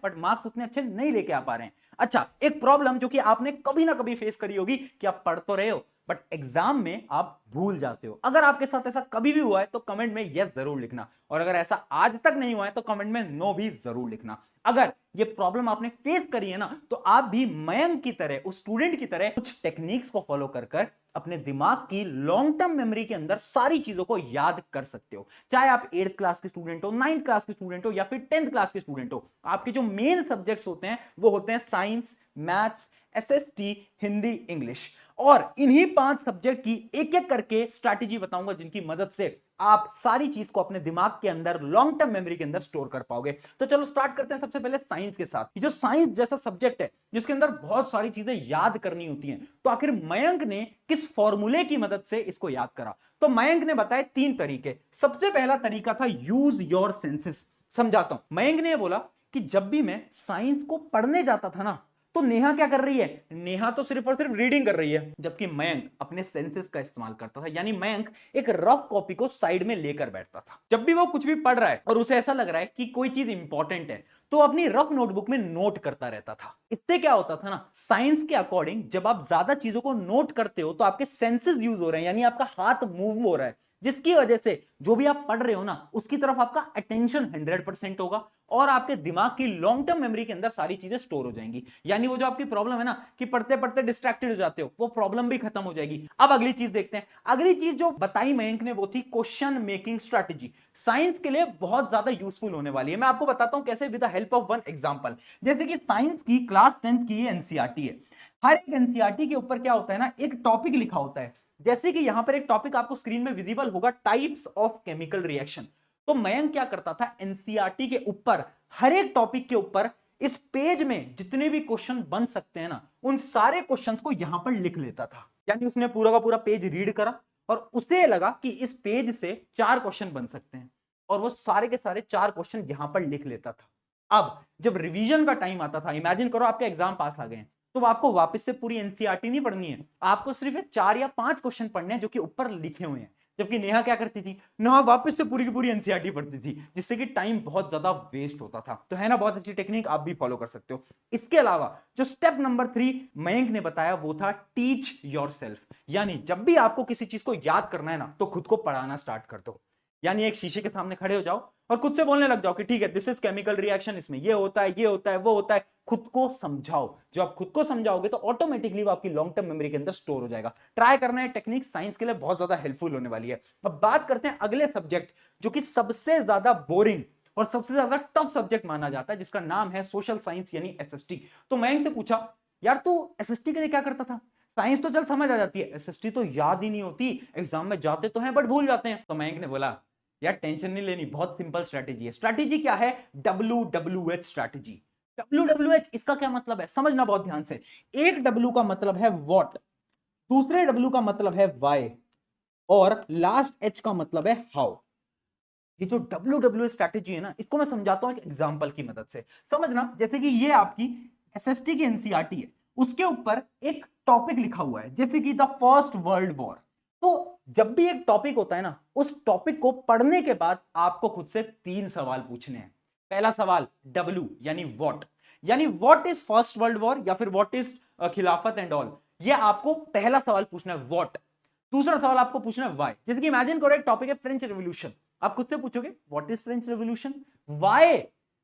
But marks उतने अच्छे नहीं लेके आ पा रहे हैं। अच्छा, एक प्रॉब्लम जो कि आपने कभी ना कभी फेस करी होगी कि आप पढ़ तो रहे हो बट एग्जाम में आप भूल जाते हो। अगर आपके साथ ऐसा कभी भी हुआ है तो कमेंट में यस जरूर लिखना, और अगर ऐसा आज तक नहीं हुआ है तो कमेंट में नो भी जरूर लिखना। अगर ये प्रॉब्लम आपने फेस करी है ना, तो आप भी मयंक की तरह, उस स्टूडेंट की तरह कुछ टेक्निक्स को फॉलो कर कर अपने दिमाग की लॉन्ग टर्म मेमोरी के अंदर सारी चीजों को याद कर सकते हो। चाहे आप 8th क्लास के स्टूडेंट हो, 9th क्लास के स्टूडेंट हो, या फिर 10th क्लास के स्टूडेंट हो, आपके जो मेन सब्जेक्ट्स होते हैं वो होते हैं science, maths, SST, Hindi, English. और इन्हीं 5 सब्जेक्ट की एक एक करके स्ट्रैटेजी बताऊंगा जिनकी मदद से आप सारी चीज को अपने दिमाग के अंदर लॉन्ग टर्म मेमोरी के अंदर स्टोर कर पाओगे। तो चलो स्टार्ट करते हैं सबसे पहले साइंस के साथ। जो साइंस जैसा सब्जेक्ट है जिसके अंदर बहुत सारी चीजें याद करनी होती हैं, तो आखिर मयंक ने किस फॉर्मूले की मदद से इसको याद करा? तो मयंक ने बताए 3 तरीके। सबसे पहला तरीका था यूज योर सेंसेस। समझाता हूं। मयंक ने बोला कि जब भी मैं साइंस को पढ़ने जाता था ना, तो नेहा क्या कर रही है? नेहा तो सिर्फ और सिर्फ रीडिंग कर रही है, जबकि मयंक अपने सेंसेस का इस्तेमाल करता था। यानी मयंक एक रफ कॉपी को साइड में लेकर बैठता था। जब भी वो कुछ भी पढ़ रहा है और उसे ऐसा लग रहा है कि कोई चीज इंपॉर्टेंट है, तो अपनी रफ नोटबुक में नोट करता रहता था। इससे क्या होता था ना, साइंस के अकॉर्डिंग जब आप ज्यादा चीजों को नोट करते हो तो आपके सेंसेस यूज हो रहे हैं, यानी आपका हाथ मूव हो रहा है, जिसकी वजह से जो भी आप पढ़ रहे हो ना उसकी तरफ आपका अटेंशन 100% होगा और आपके दिमाग की लॉन्ग टर्म मेमोरी के अंदर सारी चीजें स्टोर हो जाएंगी। यानी वो जो आपकी प्रॉब्लम है ना कि पढ़ते पढ़ते डिस्ट्रैक्टेड हो जाते हो, वो प्रॉब्लम भी खत्म हो जाएगी। अब अगली चीज देखते हैं। अगली चीज जो बताई मयंक ने वो थी क्वेश्चन मेकिंग स्ट्रैटेजी। साइंस के लिए बहुत ज्यादा यूजफुल होने वाली है। मैं आपको बताता हूं कैसे, with the help of one example. जैसे कि साइंस की क्लास 10th की एनसीईआरटी है। हर एक एनसीईआरटी के ऊपर क्या होता है ना, एक टॉपिक लिखा होता है। जैसे कि यहां पर एक टॉपिक आपको स्क्रीन में विजिबल होगा, टाइप्स ऑफ केमिकल रिएक्शन। तो मयंक क्या करता था, एनसीईआरटी के ऊपर हर एक टॉपिक के ऊपर इस पेज में जितने भी क्वेश्चन बन सकते हैं ना, उन सारे क्वेश्चंस को यहां पर लिख लेता था। यानी उसने पूरा का पूरा पेज रीड करा और उसे लगा कि इस पेज से 4 क्वेश्चन बन सकते हैं, और वो सारे के सारे 4 क्वेश्चन यहां पर लिख लेता था। अब जब रिवीजन का टाइम आता था, इमेजिन करो आपके एग्जाम पास आ गए, तो आपको वापस से पूरी एनसीईआरटी नहीं पढ़नी है, आपको सिर्फ 4 या 5 क्वेश्चन पढ़ने हैं जो कि ऊपर लिखे हुए हैं। जबकि नेहा क्या करती थी, नेहा वापस से पूरी की पूरी एनसीईआरटी पढ़ती थी, जिससे कि टाइम बहुत ज्यादा वेस्ट होता था। तो है ना बहुत अच्छी टेक्निक, आप भी फॉलो कर सकते हो। इसके अलावा जो स्टेप नंबर 3 मयंक ने बताया वो था टीच योरसेल्फ। यानी जब भी आपको किसी चीज को याद करना है ना, तो खुद को पढ़ाना स्टार्ट कर दो। यानी एक शीशे के सामने खड़े हो जाओ और खुद से बोलने लग जाओ कि ठीक है, दिस इज केमिकल रिएक्शन, इसमें ये होता है, ये होता है, वो होता है। खुद को समझाओ। जो आप खुद को समझाओगे तो ऑटोमेटिकली वो आपकी लॉन्ग टर्म मेमोरी के अंदर स्टोर हो जाएगा। ट्राई करना है टेक्निक, साइंस के लिए बहुत ज्यादा हेल्पफुल होने वाली है। अब बात करते हैं अगले सब्जेक्ट जो कि सबसे ज्यादा बोरिंग और सबसे ज्यादा टफ सब्जेक्ट माना जाता है, जिसका नाम है सोशल साइंस यानी एसएसटी। तो मैं इनसे पूछा, यार तू एसएसटी के लिए क्या करता था? साइंस तो चल समझ आ जाती है, एसएसटी तो याद ही नहीं होती, एग्जाम में जाते तो हैं बट भूल जाते हैं। तो मयंक ने बोला, यार टेंशन नहीं लेनी, बहुत सिंपल स्ट्रैटेजी है। स्ट्रैटेजी क्या है? WWH strategy. WWH इसका क्या मतलब है, समझना बहुत ध्यान से। एक W का मतलब है व्हाट, दूसरे W का मतलब है व्हाई, और लास्ट H का मतलब है हाउ। ये जो WWH स्ट्रैटेजी है ना, इसको मैं समझाता हूं एक एग्जांपल की मदद से। समझना, जैसे कि ये आपकी एसएसटी की एनसीईआरटी है, उसके ऊपर एक टॉपिक लिखा हुआ है जैसे कि द फर्स्ट वर्ल्ड वॉर। तो जब भी एक टॉपिक होता है ना, उस टॉपिक को पढ़ने के बाद आपको खुद से 3 सवाल पूछने हैं। पहला सवाल W यानी व्हाट, यानी what is first world war या फिर व्हाट इज खिलाफत एंड ऑल, ये आपको पहला सवाल पूछना है, व्हाट। दूसरा सवाल आपको पूछना है व्हाई। जैसे कि इमेजिन करो एक टॉपिक है फ्रेंच रेवोल्यूशन, आप खुद से पूछोगे what is French revolution, why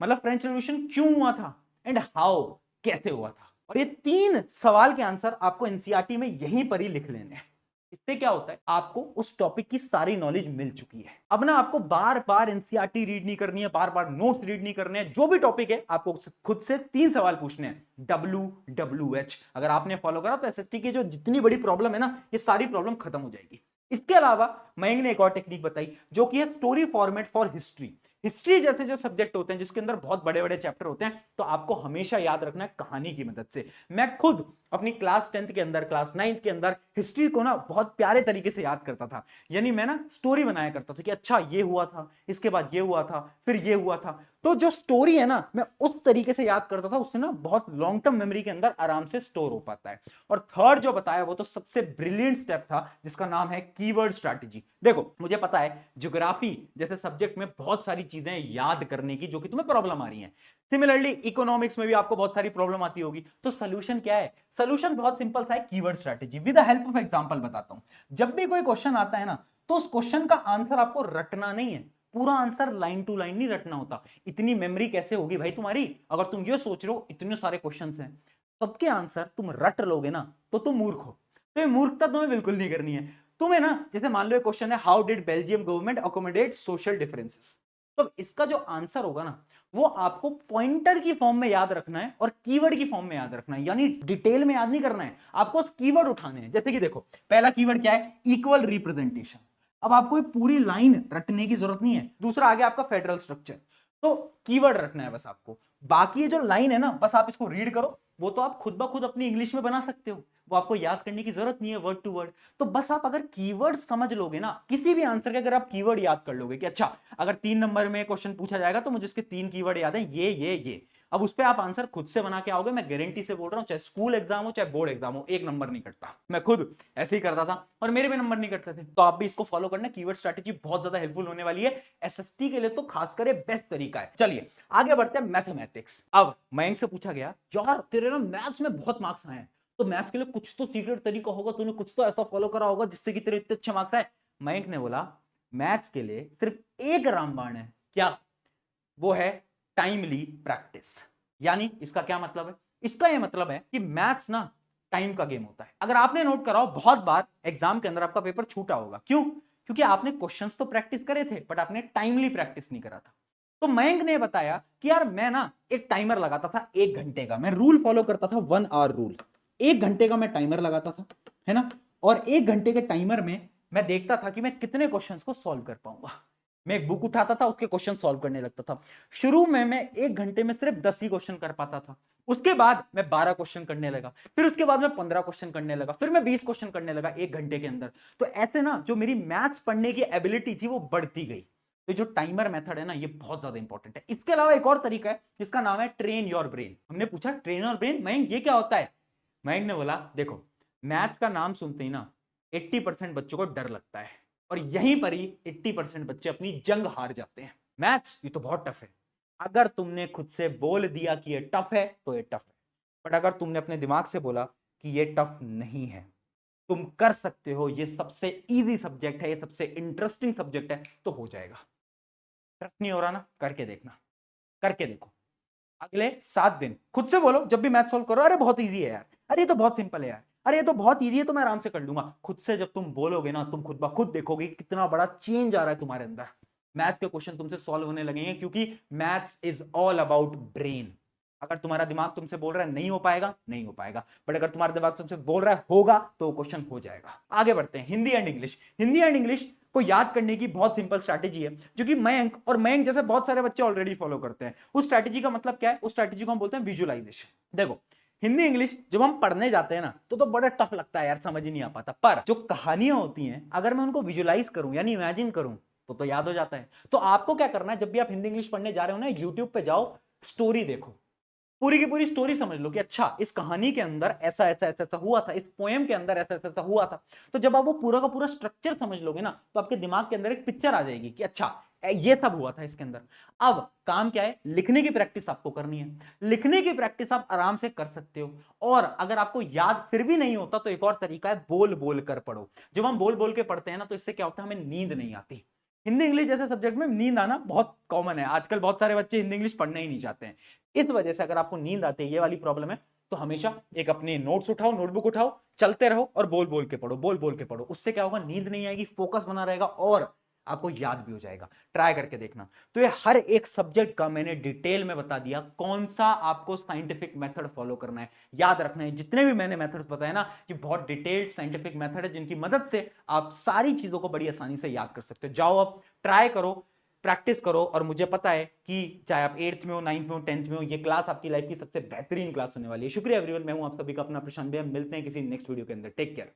मतलब फ्रेंच रेवोल्यूशन क्यों हुआ था, एंड हाउ कैसे हुआ था। और ये 3 सवाल के आंसर आपको एनसीईआरटी में यहीं पर ही लिख लेने हैं। इससे क्या होता है, आपको उस टॉपिक की सारी नॉलेज मिल चुकी है। अब ना आपको बार बार एनसीईआरटी रीड नहीं करनी है, बार बार नोट्स रीड नहीं करने हैं। जो भी टॉपिक है आपको खुद से 3 सवाल पूछने हैं। WWH अगर आपने फॉलो करा तो एसएसटी की जो जितनी बड़ी प्रॉब्लम है ना, ये सारी प्रॉब्लम खत्म हो जाएगी। इसके अलावा मयंक ने एक और टेक्निक बताई जो कि है story format for history. History जैसे जो सब्जेक्ट होते हैं जिसके अंदर बहुत बड़े बड़े चैप्टर होते हैं, तो आपको हमेशा याद रखना है कहानी की मदद से। मैं खुद अपनी क्लास 10th के अंदर, क्लास 9th के अंदर हिस्ट्री को ना बहुत प्यारे तरीके से याद करता था। यानी मैं ना स्टोरी बनाया करता था कि अच्छा ये हुआ था, इसके बाद ये हुआ था, फिर ये हुआ था। तो जो स्टोरी है ना, मैं उस तरीके से याद करता था, उससे ना बहुत लॉन्ग टर्म मेमोरी के अंदर आराम से स्टोर हो पाता है। और थर्ड जो बताया वो तो सबसे ब्रिलियंट स्टेप था, जिसका नाम है कीवर्ड स्ट्रैटेजी। देखो मुझे पता है ज्योग्राफी जैसे सब्जेक्ट में बहुत सारी चीजें याद करने की जो कि तुम्हें प्रॉब्लम आ रही है, सिमिलरली इकोनॉमिक्स में भी आपको बहुत सारी प्रॉब्लम आती होगी। तो सोल्यूशन क्या है? सोल्यूशन बहुत सिंपल सा है, keyword strategy. With the help of example बताता हूं। जब भी कोई क्वेश्चन आता है ना, तो उस क्वेश्चन का आंसर आपको रटना नहीं है, पूरा आंसर लाइन टू लाइन नहीं रटना होता। इतनी मेमोरी कैसे होगी भाई तुम्हारी, अगर तुम ये सोच रहे हो इतने सारे क्वेश्चंस हैं, सबके आंसर तुम रट लोगे ना, तो तुम मूर्ख हो। तो ये मूर्खता तुम्हें बिल्कुल नहीं करनी है। तुम्हें ना, जैसे मान लो क्वेश्चन है, how did Belgium government accommodate social differences, तो इसका जो आंसर होगा ना, वो आपको पॉइंटर की फॉर्म में याद रखना है और कीवर्ड की फॉर्म में याद रखना है, यानी डिटेल में याद नहीं करना है, आपको कीवर्ड उठाने हैं। जैसे कि देखो, पहला कीवर्ड क्या है? Equal representation. अब आपको पूरी लाइन रटने की जरूरत नहीं है। दूसरा आ गया आपका फेडरल स्ट्रक्चर, तो कीवर्ड रखना है बस आपको। बाकी ये जो लाइन है ना, बस आप इसको रीड करो, वो तो आप खुद ब खुद अपनी इंग्लिश में बना सकते हो, वो आपको याद करने की जरूरत नहीं है वर्ड टू वर्ड। तो बस आप अगर कीवर्ड समझ लोगे ना, किसी भी आंसर के अगर आप कीवर्ड याद कर लोगे कि अच्छा अगर 3 नंबर में क्वेश्चन पूछा जाएगा तो मुझे इसके 3 कीवर्ड याद है, ये, अब उस पर आप आंसर खुद से बना के आओगे, मैं गारंटी से बोल रहा हूं, चाहे स्कूल एग्जाम हो चाहे बोर्ड एग्जाम हो, 1 नंबर नहीं कटता। मैं खुद ऐसे ही करता था और मेरे भी नंबर नहीं कटते थे। तो आप भी इसको फॉलो करना, कीवर्ड स्ट्रैटेजी बहुत ज्यादा हेल्पफुल होने वाली है, एसएसटी के लिए तो खासकर बेस्ट तरीका है। चलिए आगे बढ़ते हैं, मैथमेटिक्स। अब मयंक से पूछा गया, यार तेरे ना मैथ्स में बहुत मार्क्स आए हैं, तो मैथ्स के लिए कुछ तो सीक्रेट तरीका होगा, तूने कुछ तो ऐसा फॉलो करा होगा जिससे कि तेरे इतने अच्छे मार्क्स आए। मयंक ने बोला, मैथ्स के लिए सिर्फ एक रामबाण है, क्या? वो है टाइमली प्रैक्टिस। यानी इसका क्या मतलब है? इसका यह मतलब है कि मैथ्स ना टाइम का गेम होता है। अगर आपने नोट करा हो, बहुत बार एग्जाम के अंदर आपका पेपर छूटा होगा, क्यों? क्योंकि आपने क्वेश्चंस तो प्रैक्टिस करे थे बट आपने टाइमली प्रैक्टिस नहीं करा था। तो मयंक ने बताया कि यार मैं ना एक टाइमर लगाता था 1 घंटे का, मैं रूल फॉलो करता था, 1 आवर रूल। 1 घंटे का मैं टाइमर लगाता था, है ना, और 1 घंटे के टाइमर में मैं देखता था कि मैं कितने क्वेश्चंस को सॉल्व कर पाऊंगा। मैं एक बुक उठाता था, उसके क्वेश्चन सॉल्व करने लगता था। शुरू में मैं 1 घंटे में सिर्फ 10 ही क्वेश्चन कर पाता था, उसके बाद मैं 12 क्वेश्चन करने लगा, फिर उसके बाद मैं 15 क्वेश्चन करने लगा, फिर मैं 20 क्वेश्चन करने लगा 1 घंटे के अंदर। तो ऐसे ना जो मेरी मैथ्स पढ़ने की एबिलिटी थी वो बढ़ती गई। तो जो टाइमर मेथड है ना, ये बहुत ज्यादा इंपॉर्टेंट है। इसके अलावा एक और तरीका है जिसका नाम है ट्रेन योर ब्रेन। हमने पूछा ट्रेन योर ब्रेन, मयंक ये क्या होता है? मयंक ने बोला, देखो मैथ्स का नाम सुनते ही ना 80% बच्चों को डर लगता है, और यहीं पर ही 80% बच्चे अपनी जंग हार जाते हैं। मैथ्स ये तो बहुत टफ है। अगर तुमने खुद से बोल दिया कि ये टफ है तो ये टफ है, बट अगर तुमने अपने दिमाग से बोला कि ये टफ नहीं है, तुम कर सकते हो, ये सबसे इजी सब्जेक्ट है, ये सबसे इंटरेस्टिंग सब्जेक्ट है, तो हो जाएगा। ट्रस्ट नहीं हो रहा ना, करके देखना, करके देखो। अगले 7 दिन खुद से बोलो, जब भी मैथ सॉल्व करो, अरे बहुत इजी है यार, अरे ये तो बहुत सिंपल है यार, अरे ये तो बहुत इजी है, तो मैं आराम से कर लूंगा। खुद से जब तुम बोलोगे ना, तुम खुद ब खुद देखोगे कितना बड़ा चेंज आ रहा है तुम्हारे अंदर। मैथ्स के क्वेश्चन तुमसे सॉल्व होने लगेंगे, क्योंकि maths is all about brain. अगर तुम्हारा दिमाग तुमसे बोल रहा है नहीं हो पाएगा, नहीं हो पाएगा, बट अगर तुम्हारा दिमाग तुमसे बोल रहा है होगा, तो क्वेश्चन हो जाएगा। आगे बढ़ते हैं, Hindi and English. Hindi and English को याद करने की बहुत सिंपल स्ट्रैटेजी है, जो कि मयंक और मयंक जैसे बहुत सारे बच्चे ऑलरेडी फॉलो करते हैं। उस स्ट्रैटेजी का मतलब क्या है? उस स्ट्रैटेजी को हम बोलते हैं विजुअलाइजेशन। देखो हिंदी इंग्लिश जब हम पढ़ने जाते हैं ना, तो बड़ा टफ लगता है यार, समझ ही नहीं आ पाता, पर जो कहानियां होती हैं अगर मैं उनको विजुअलाइज करूं यानी इमेजिन करूं, तो याद हो जाता है। तो आपको क्या करना है, जब भी आप हिंदी इंग्लिश पढ़ने जा रहे हो ना, यूट्यूब पे जाओ, स्टोरी देखो, पूरी की पूरी स्टोरी समझ लो कि अच्छा इस कहानी के अंदर ऐसा ऐसा ऐसा ऐसा हुआ था, इस पोएम के अंदर ऐसा ऐसा ऐसा हुआ था। तो जब आप वो पूरा का पूरा स्ट्रक्चर समझ लोगे ना, तो आपके दिमाग के अंदर एक पिक्चर आ जाएगी कि अच्छा ये सब हुआ था इसके अंदर। अब काम क्या है? लिखने की प्रैक्टिस आपको करनी है। लिखने की प्रैक्टिस आप आराम से कर सकते हो, और अगर आपको याद फिर भी नहीं होता तो एक और तरीका है, बोल बोल कर पढ़ो। जब हम बोल बोल के पढ़ते हैं ना, तो इससे क्या होता है, हमें नींद नहीं आती। हिंदी इंग्लिश जैसे सब्जेक्ट में नींद आना बहुत कॉमन है, आजकल बहुत सारे बच्चे हिंदी इंग्लिश पढ़ना ही नहीं चाहते हैं। इस वजह से अगर आपको नींद आती है, ये वाली प्रॉब्लम है, तो हमेशा एक अपने नोट्स उठाओ, नोटबुक उठाओ, चलते रहो और बोल बोल के पढ़ो, बोल बोल के पढ़ो। उससे क्या होगा, नींद नहीं आएगी, फोकस बना रहेगा और आपको याद भी हो जाएगा। ट्राई करके देखना। तो ये हर एक सब्जेक्ट का मैंने डिटेल में बता दिया, कौन सा आपको साइंटिफिक मेथड फॉलो करना है, याद रखना है। जितने भी मैंने मेथड्स बताए ना, कि बहुत डिटेल्ड साइंटिफिक मेथड है, जिनकी मदद से आप सारी चीजों को बड़ी आसानी से याद कर सकते हो। जाओ अब ट्राई करो, प्रैक्टिस करो, और मुझे पता है कि चाहे आप 8th में हो, 9th में हो, 10th में हो, ये क्लास आपकी लाइफ की सबसे बेहतरीन क्लास होने वाली है। शुक्रिया एवरीवन, मैं हूं आप सभी का अपना प्रशांत भैया। मिलते हैं किसी नेक्स्ट वीडियो के अंदर। Take care.